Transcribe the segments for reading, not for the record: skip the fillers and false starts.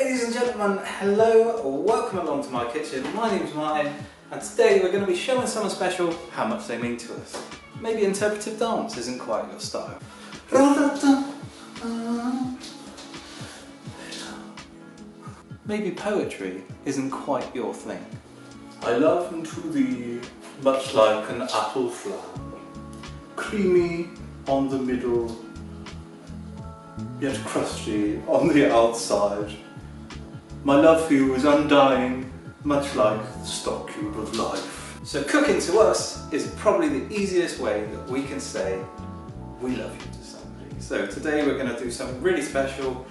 Ladies and gentlemen, hello, welcome along to my kitchen. My name's Martin and today we're going to be showing someone special how much they mean to us. Maybe interpretive dance isn't quite your style. Maybe poetry isn't quite your thing. I love unto thee much like an apple flan, creamy on the middle, yet crusty on the outside. My love for you is undying, much like the stock cube of life. So cooking to us is probably the easiest way that we can say we love you to somebody. So today we're going to do something really special.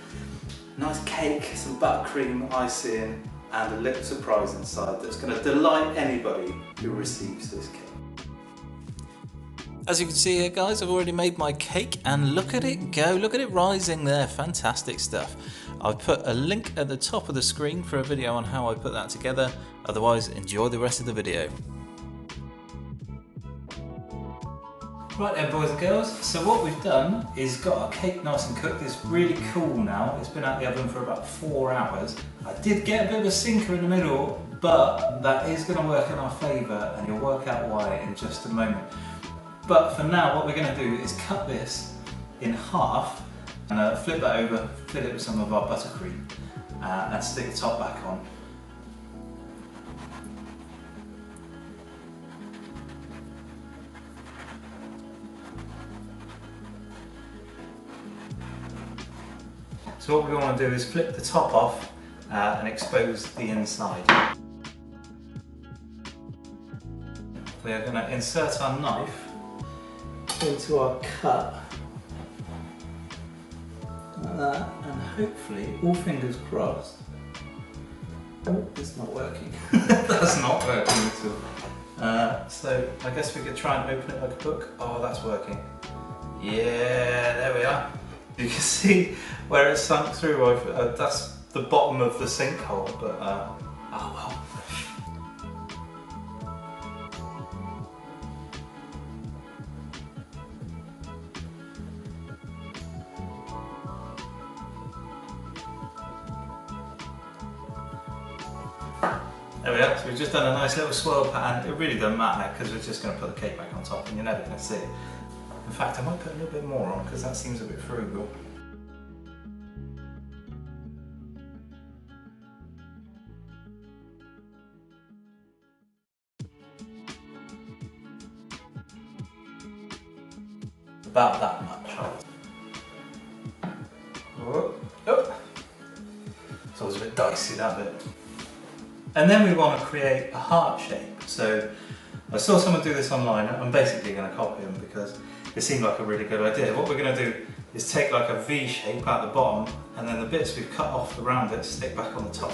Nice cake, some buttercream icing and a little surprise inside that's going to delight anybody who receives this cake. As you can see here guys, I've already made my cake and look at it go, look at it rising there, fantastic stuff. I've put a link at the top of the screen for a video on how I put that together, otherwise enjoy the rest of the video. Right then boys and girls, so what we've done is got our cake nice and cooked. It's really cool now, it's been out the oven for about 4 hours. I did get a bit of a sinker in the middle, but that is going to work in our favour and you'll work out why in just a moment. But for now what we're going to do is cut this in half and flip it over, fill it with some of our buttercream and stick the top back on. So what we want to do is flip the top off and expose the inside. We are going to insert our knife into our cut, like that, and hopefully, all fingers crossed. Oh, it's not working. That's not working at all. So I guess we could try and open it like a book. Oh, that's working. Yeah, there we are. You can see where it sunk through. That's the bottom of the sinkhole, but oh well. There we are, so we've just done a nice little swirl pattern. It really doesn't matter because we're just going to put the cake back on top and you're never going to see it. In fact, I might put a little bit more on because that seems a bit frugal. About that much. Oh, oh. It's always a bit dicey, that bit. And then we want to create a heart shape. So I saw someone do this online. I'm basically going to copy them because it seemed like a really good idea. What we're going to do is take like a V shape at the bottom and then the bits we've cut off around it stick back on the top.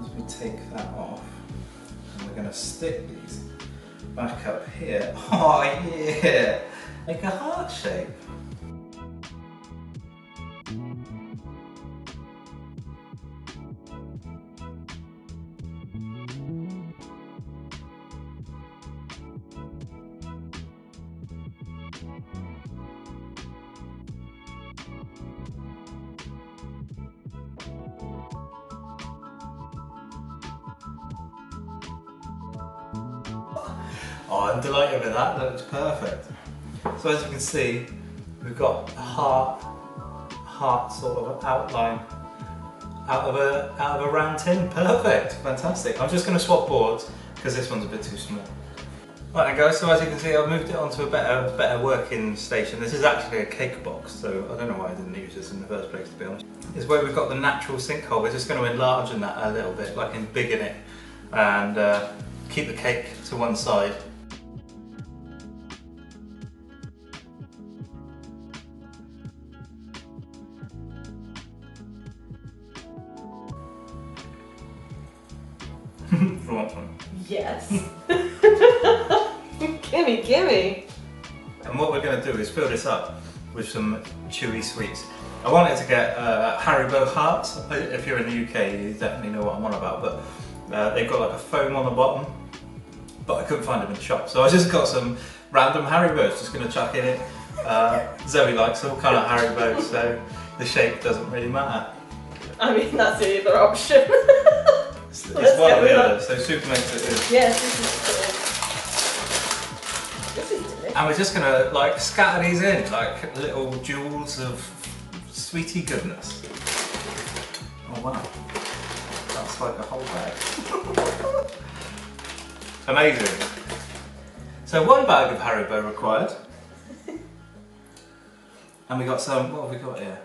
As we take that off, and we're going to stick these back up here. Oh yeah! Like a heart shape. Oh, I'm delighted with that, that looks perfect. So as you can see, we've got a heart sort of outline out of a round tin. Perfect, fantastic. I'm just going to swap boards because this one's a bit too small. Right then guys, so as you can see I've moved it onto a better working station. This is actually a cake box, so I don't know why I didn't use this in the first place to be honest. It's where we've got the natural sinkhole. We're just going to enlarge that a little bit, like embiggen it and keep the cake to one side. For once one. Yes. Gimme, gimme. And what we're going to do is fill this up with some chewy sweets. I wanted to get Haribo hearts. If you're in the UK, you definitely know what I'm on about, but They've got like a foam on the bottom, but I couldn't find them in the shop. So I just got some random Haribos, just going to chuck in it. Zoe likes all kind of Haribos, so the shape doesn't really matter. I mean, that's the other option. It's one or the other, so Super makes it is. Yeah, Super makes it is. This is delicious. And we're just going to like scatter these in, like little jewels of sweetie goodness. Oh wow, that's like a whole bag. Amazing. So 1 bag of Haribo required. And we got some, what have we got here?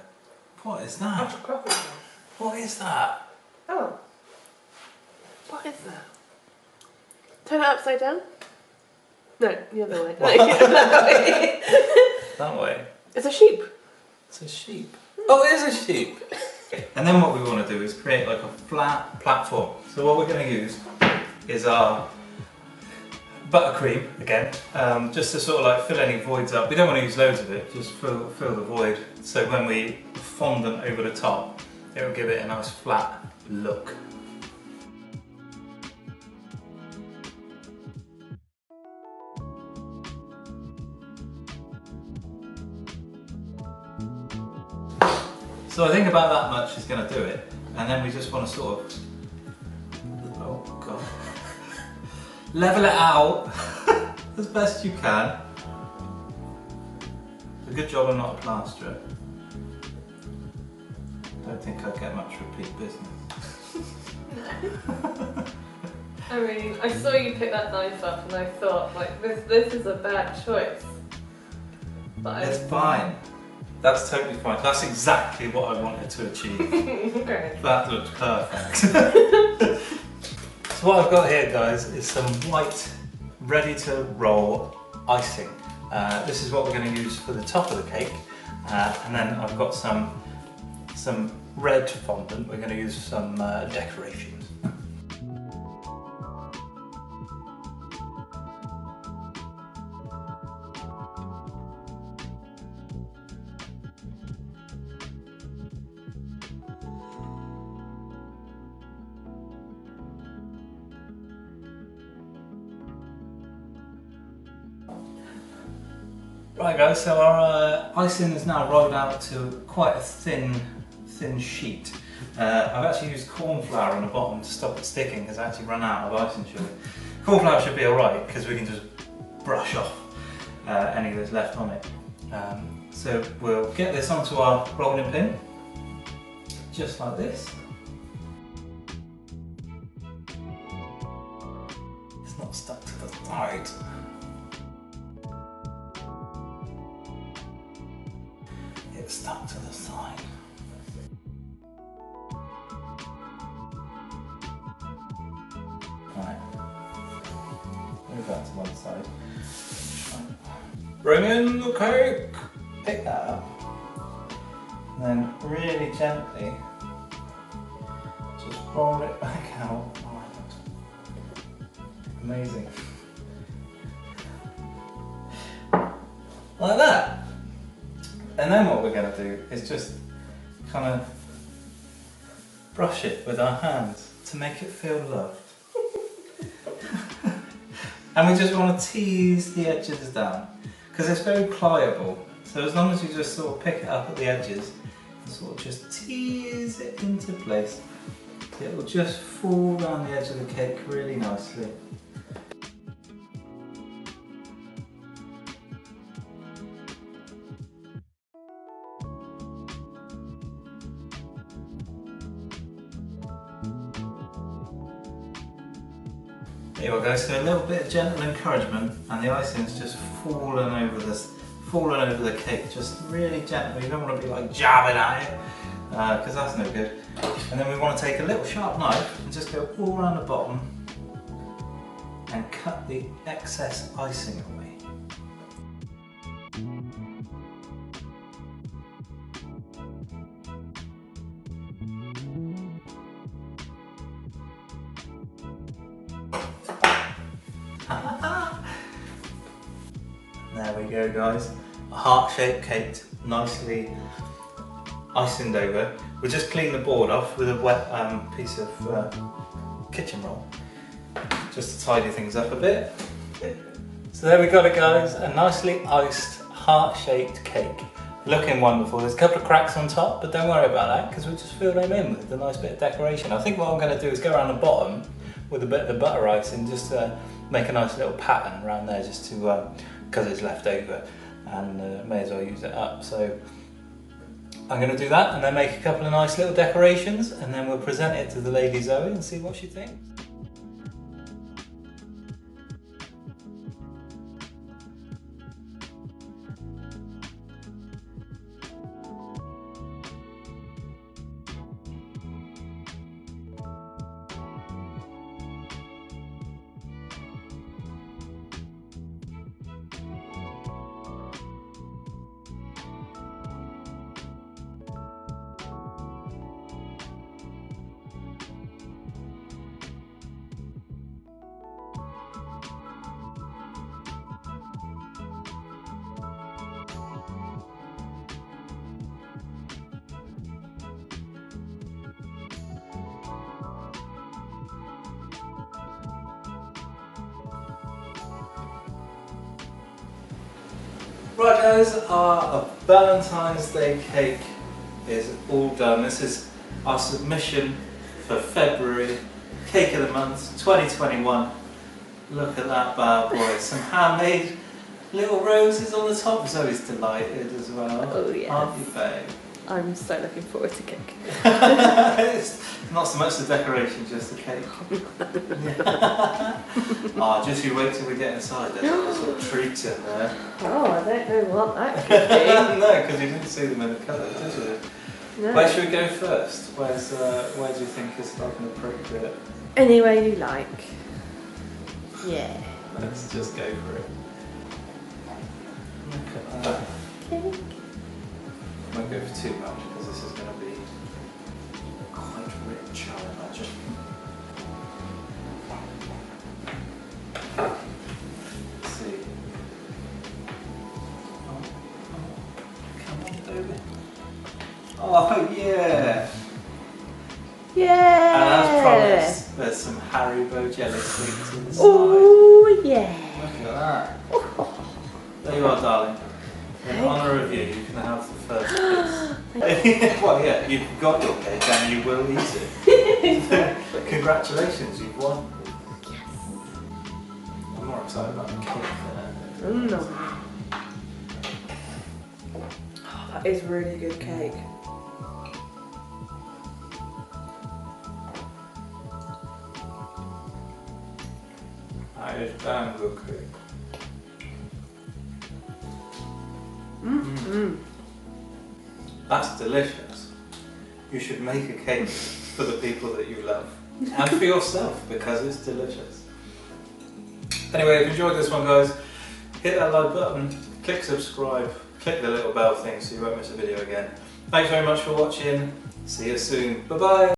What is that? What is that? Oh. What is that? Turn it upside down? No, the other way. That way. It's a sheep. It's a sheep. Oh, it is a sheep. And then what we want to do is create like a flat platform. So what we're going to use is our buttercream again, just to sort of like fill any voids up. We don't want to use loads of it, just fill the void. So when we fondant over the top, it will give it a nice flat look. So I think about that much is going to do it, and then we just want to sort of, oh god, level it out as best you can. It's a good job I'm not a plasterer. Don't think I'd get much repeat business. I mean, I saw you pick that knife up and I thought, like, this is a bad choice. But It's fine. That's totally fine. That's exactly what I wanted to achieve. Okay. That looks perfect. So what I've got here, guys, is some white, ready to roll icing. This is what we're going to use for the top of the cake. And then I've got some red fondant. We're going to use some decorations. Right guys, so our icing is now rolled out to quite a thin sheet. I've actually used corn flour on the bottom to stop it sticking because I actually run out of icing sugar. Corn flour should be alright because we can just brush off any that's left on it. So we'll get this onto our rolling pin, just like this. It's not stuck to the side. It's stuck to the side. Right. Move that to one side. Bring in the cake. Pick that up. And then really gently just roll it back out. Amazing. Like that. And then what we're going to do is just kind of brush it with our hands to make it feel loved. And we just want to tease the edges down because it's very pliable. So as long as you just sort of pick it up at the edges and sort of just tease it into place, it will just fall down the edge of the cake really nicely. There you go guys, so a little bit of gentle encouragement and the icing's just fallen over the cake, just really gently. You don't want to be like jabbing at it, because that's no good. And then we want to take a little sharp knife and just go all around the bottom and cut the excess icing away. There we go guys, a heart-shaped cake, nicely icinged over. We'll just clean the board off with a wet piece of kitchen roll, just to tidy things up a bit. So there we got it, guys, a nicely iced heart-shaped cake. Looking wonderful. There's a couple of cracks on top, but don't worry about that because we'll just fill them in with a nice bit of decoration. I think what I'm going to do is go around the bottom with a bit of the butter icing just to make a nice little pattern around there, just to because it's left over, and may as well use it up. So I'm going to do that and then make a couple of nice little decorations, and then we'll present it to the lady Zoe and see what she thinks. Right guys, our Valentine's Day cake is all done. This is our submission for February, Cake of the Month 2021. Look at that bad boy, some handmade little roses on the top. Zoe's delighted as well. Oh yeah. Aren't you, babe? I'm so looking forward to cake. It's not so much the decoration, just the cake. Oh, just you wait till we get inside. There's all sort of treats in there. Oh, I don't know what that could be. No, because you didn't see them in the colour, did you? No. Where should we go first? Where do you think is like an appropriate? Any way you like. Yeah. Let's just go for it. Look at that. Cake. I won't go for too much because this is going to be quite rich, I imagine. Let's see. Come on, baby. Oh yeah! Yeah. And as promised, there's some Haribo jelly sweets in the side. Oh yeah. Look at that. There you are, darling. In honour of you, you can have the first piece. Well, yeah, you've got your cake and you will eat it. Congratulations, you've won. Yes. I'm more excited about the cake than No. Oh, that is really good cake. that is damn good cake. That's delicious. You should make a cake for the people that you love and for yourself because it's delicious. Anyway, if you enjoyed this one, guys, hit that like button, click subscribe, click the little bell thing so you won't miss a video again. Thanks very much for watching. See you soon. Bye bye.